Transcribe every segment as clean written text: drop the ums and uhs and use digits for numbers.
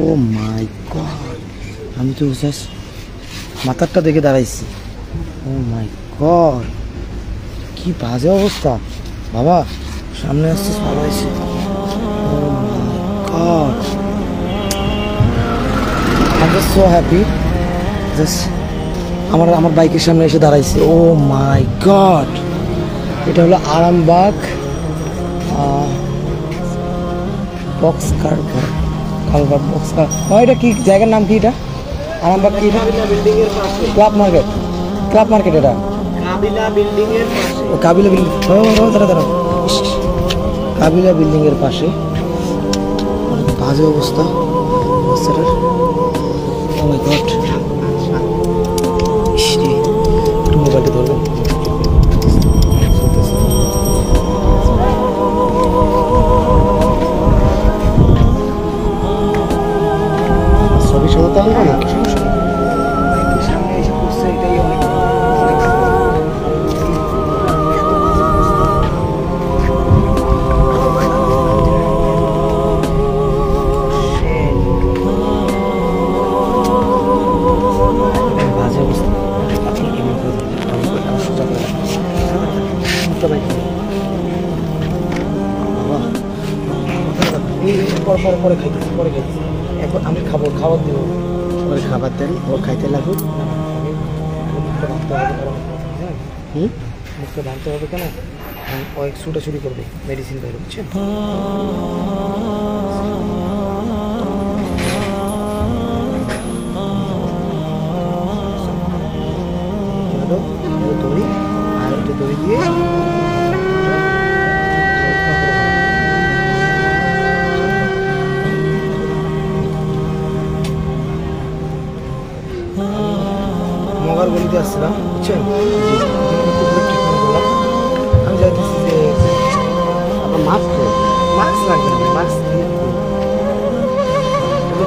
O my god, আমি তো just মাথারটা দেখে দাঁড়াইছি। ও মাই গড, কি বাজে অবস্থা বাবা। সামনে আসছে পালাইছে। Oh my god, I am just so happy. Just আমার বাইকের সামনে এসে দাঁড়াইছে। ও মাই গড, এটা হলো আরামবাগ বক্স কালভার্ট বক্স। এটা কি জায়গার নাম কি? এটা আরামবাগ কি? Club market, club market. এটা কাবিলা বিল্ডিং এর পাশে। ও কাবিলা বিল্ডিং, দাঁড়া কাবিলা বিল্ডিং এর পাশে। অনেক বাজে অবস্থা রাস্তাটার। ও মাই গড, একটু মোবাইলটা ধরবেন। ছবি সরাতে হবে না, বাইকের সামনে এসে পড়ছে, এটাই অনেক। বাজে অবস্থা। আপনি এমন করে সোজা করে পরে খাইতেছি, পরে খাইতেছি। এখন আমি খাবার দেবো, পরে খাবার দেন, ও খাইতে লাগুক। মুখটা ভাঙতে হবে, মুখটা ভাঙতে হবে কেন? ও এক ছুটাছুটি করবে, মেডিসিন দেবে, বুঝছেন? দড়ি, আর এটা দড়ি দিয়ে মগার গলিতে আসছিলাম, বুঝছেন? ট্রিটমেন্ট করলাম। আমি চাইতেছি যে আপনার মাস্ক লাগবে না, মাস্ক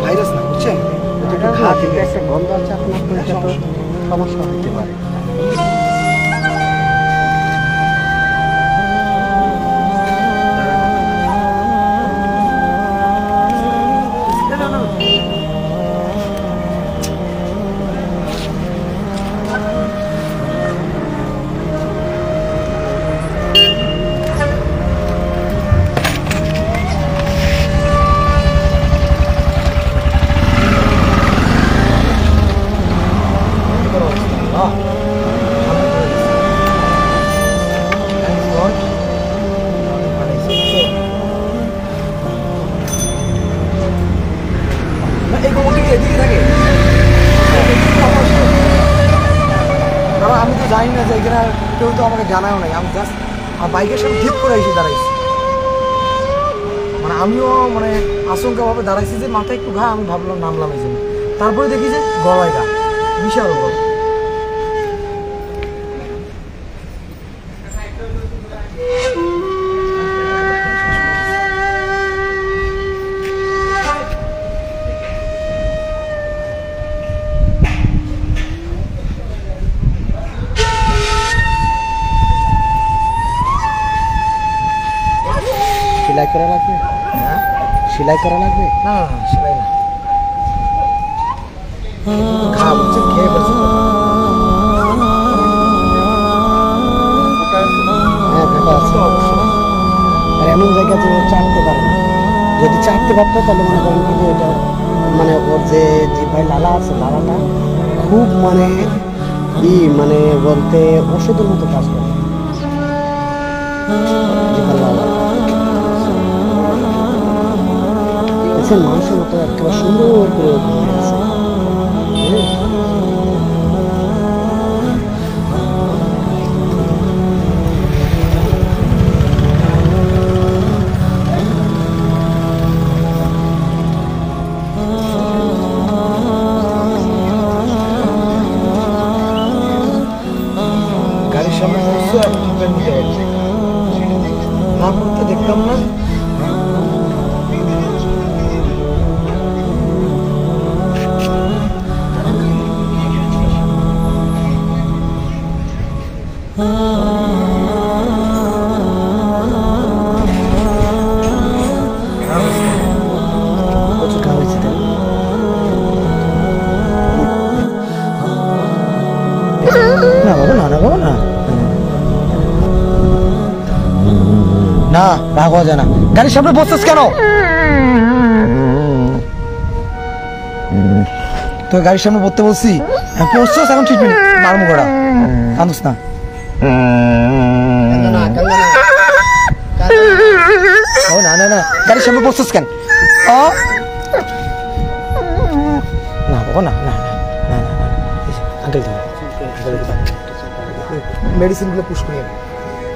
ভাইরাস না, বুঝছেন? ঘা থেকে একটা গন্ধ আছে, আপনার সমস্যা হতে পারে। আমি তো জানি না যে এখানে কেউ তো আমাকে জানাও নাই। আমি জাস্ট আমার বাইকের সামনে ঠিক করে এসে দাঁড়াইছি। মানে আমিও মানে আশঙ্কাভাবে দাঁড়াইছি যে মাথায় একটু ঘা, আমি ভাবলাম নামলাম এই জন্য। তারপরে দেখি যে গলায় ঘা, বিশাল বড়। সেলাই করা লাগবে? হ্যাঁ, সেলাই করা লাগবে? না সেলাই না, ঘা বুঝছে, খেয়ে বলছে। হ্যাঁ ঘাটা আছে অবশ্যই। আর এমন জায়গা যে চাটতে পারে না। যদি চাটতে পারতো তাহলে মনে করেন কিন্তু এটা মানে ওর যে জিভাই লালা আছে, লালাটা খুব মানে মানে বলতে ওষুধের মতো কাজ করে জিভার লালা। মানুষের মতো একেবারে সুন্দর করে আছে। গাড়ির সামনে না করতে দেখতাম না। হওয়া যায় না। গাড়ির সামনে বসছিস কেন? তো গাড়ির সামনে বসতে বলছি, বসছিস এখন ট্রিটমেন্ট আরম্ভ করা। কান্দুস না, না না না, গাড়ির সামনে বসছিস কেন? না বাবা, না না না না, আঙ্কেল মেডিসিনগুলো পুশ করি,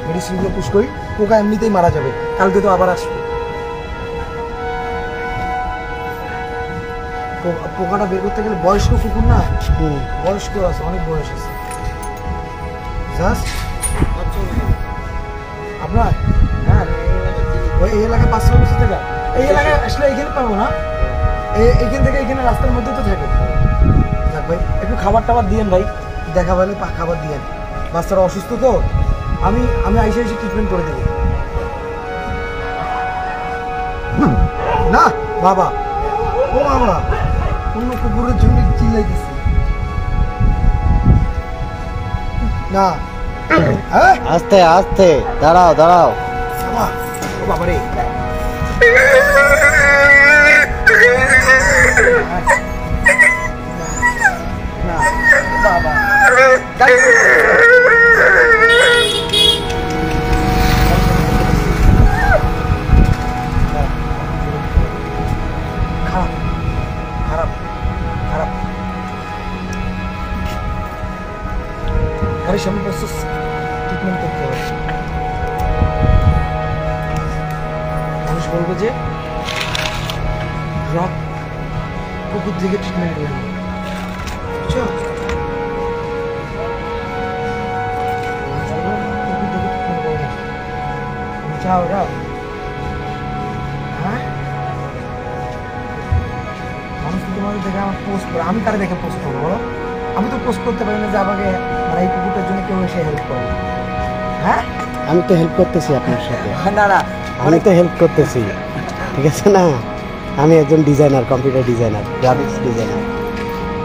মেডিসিনগুলো পুশ করি, পোকা এমনিতেই মারা যাবে, কালকে তো আবার আসবে। পোকাটা বের করতে গেলে বয়স্ক কুকুর না, বয়স্ক আছে, অনেক বয়স আছে। আপনার হ্যাঁ ওই এই এলাকায় 500 টাকা, এই এলাকায় আসলে এইখানে পাবো না, এইখান থেকে এইখানে রাস্তার মধ্যে তো থাকে। যাক ভাই, একটু খাবার টাবার দিয়েন ভাই, দেখা পেলে খাবার দিয়েন। বাচ্চারা অসুস্থ তো, আমি আইসে এসে ট্রিটমেন্ট করে দেবো। না বাবা, ও বাবা, অন্য কুকুরের জন্য চিল্লাইতেছি না। আস্তে আস্তে, দাঁড়াও দাঁড়াও। ও বাবা রে, বাবা খারাপ খারাপ, গাড়ির সামনে প্রসেস ট্রিটমেন্ট করতে হবে। মানুষ বলবো যে রক কুকুর থেকে ট্রিটমেন্ট করে, বুঝছো? যাও রাও, হ্যাঁ মানুষ তো তোমাদের দেখে আমার পোস্ট করে, আমি তারা দেখে পোস্ট করবো? আমি তো পোস্ট করতে পারি না যে আমাকে মানে এই কুকুরটার জন্য কেউ এসে হেল্প করে। হ্যাঁ আমি তো হেল্প করতেছি আপনার সাথে। না না, আমি তো হেল্প করতেছি, ঠিক আছে না? আমি একজন designer, computer designer, graphics designer,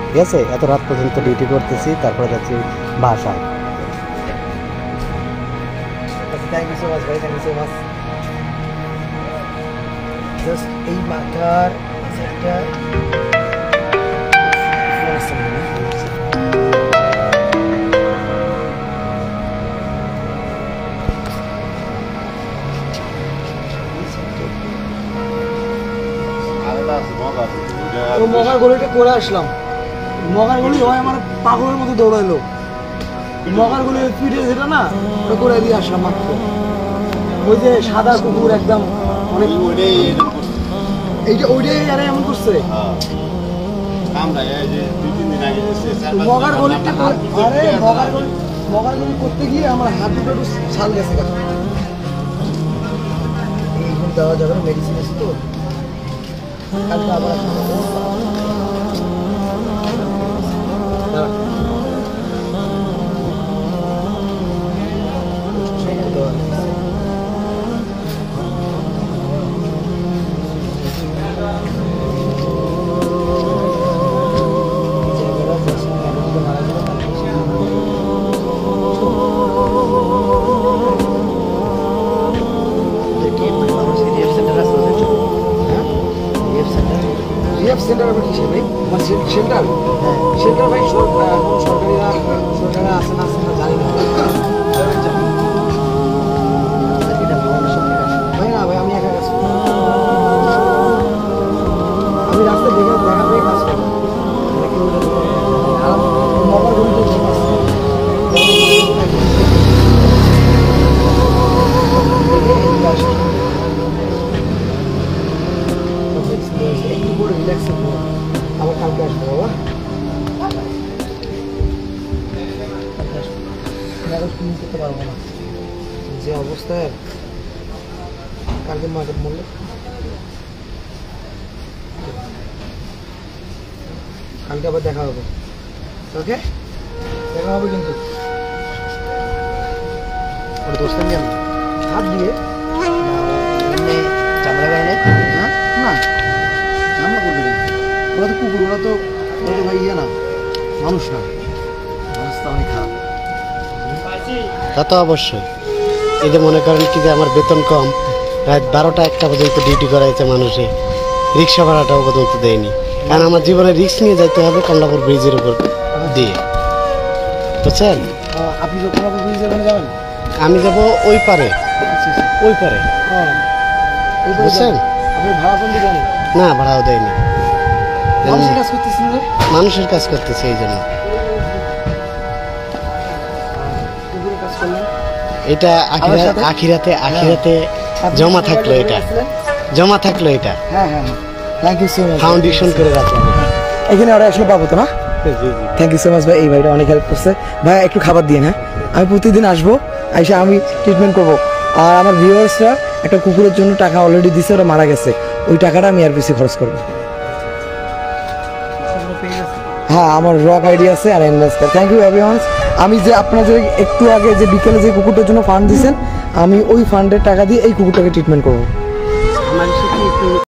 ঠিক আছে? এত রাত পর্যন্ত ডিউটি করতেছি, তারপরে যাচ্ছি বাসায়। থ্যাংক ইউ সো মাচ ভাই, thank you so much. Just এই মাথার একটা মগার গলিটা করে আসলাম। মগার গলি হয় আমার পাগলের মতো দৌড়াইলো, মগার গলি ফিরে যেটা না ওটা করে দিয়ে আসলাম মাত্র। ওই যে সাদা কুকুর একদম অনেক, এইটা ওইটাই আরে এমন করছে। মগার গলিটা আরে মগার গলি করতে গিয়ে আমার হাত দুটো একটু ছাল গেছে। এইগুলো দেওয়া যাবে না, মেডিসিন আছে তো, কালকে আবার সেন্টার আবার কিসে ভাই? আমার সেন্টার, সেন্টার ভাই সরকারিরা আছে না আছে না জানি না ভাই। না ভাই, আমি একা কাজ করি, আমি রাস্তা দেখে দেখা পেয়ে কাজ করি। মগার গলিতে একটু করে রিল্যাক্স আবার কালকে আসবো বাবা। করতে পারবো না যে অবস্থায়, কালকে মার্কেট মূল্য কালকে আবার দেখা হবে। ওকে, দেখা হবে কিন্তু ওটা দোস্ত কেন হাত দিয়ে চামড়া কারণে না না চামড়া করবে না। ওরা তো কুকুর, ওরা তো ভাই ইয়ে না, মানুষ না, মানুষ তো অনেক খারাপ। তা তো অবশ্যই। এই যে মনে করেন কি যে আমার বেতন কম, রাত 12টা 1টা পর্যন্ত ডিউটি করাইছে মানুষে, রিক্সা ভাড়াটাও পর্যন্ত দেয়নি। কারণ আমার জীবনে রিস্ক নিয়ে যাইতে হবে কমলাপুর ব্রিজের উপর দিয়ে, বুঝছেন? আপনি যখন ব্রিজ ওখানে যাবেন? আমি যাব ওই পারে, ওই পারে, বুঝছেন? আপনি ভাড়া কোন দিকে? না, ভাড়াও দেয়নি, মানুষের কাজ করতেছেন যে? মানুষের কাজ করতেছে এই জন্য। কুকুরের কাজ করলেন? এটা আখিরাতে জমা থাকলো, এটা জমা থাকলো, এটা হ্যাঁ হ্যাঁ, thank you so much. Foundation করে রাখলাম। এখানে ওরা আসলে পাবো তো না? থ্যাংক ইউ সো মাচ ভাই, এই ভাইটা অনেক হেল্প করছে। ভাই একটু খাবার দিয়ে, হ্যাঁ আমি প্রতিদিন আসবো, এসে আমি ট্রিটমেন্ট করবো। আর আমার ভিউয়ার্সরা একটা কুকুরের জন্য টাকা অলরেডি দিছে, ওরা মারা গেছে, ওই টাকাটা আমি আর বেশি খরচ করবো। হ্যাঁ, আমার রক আইডি আছে আর ইনভেস্টার। Thank you everyone. আমি যে আপনার যে একটু আগে যে বিকেলে যে কুকুরটার জন্য ফান্ড দিয়েছেন, আমি ওই ফান্ডের টাকা দিয়ে এই কুকুরটাকে ট্রিটমেন্ট করবো। আমার সাথে একটু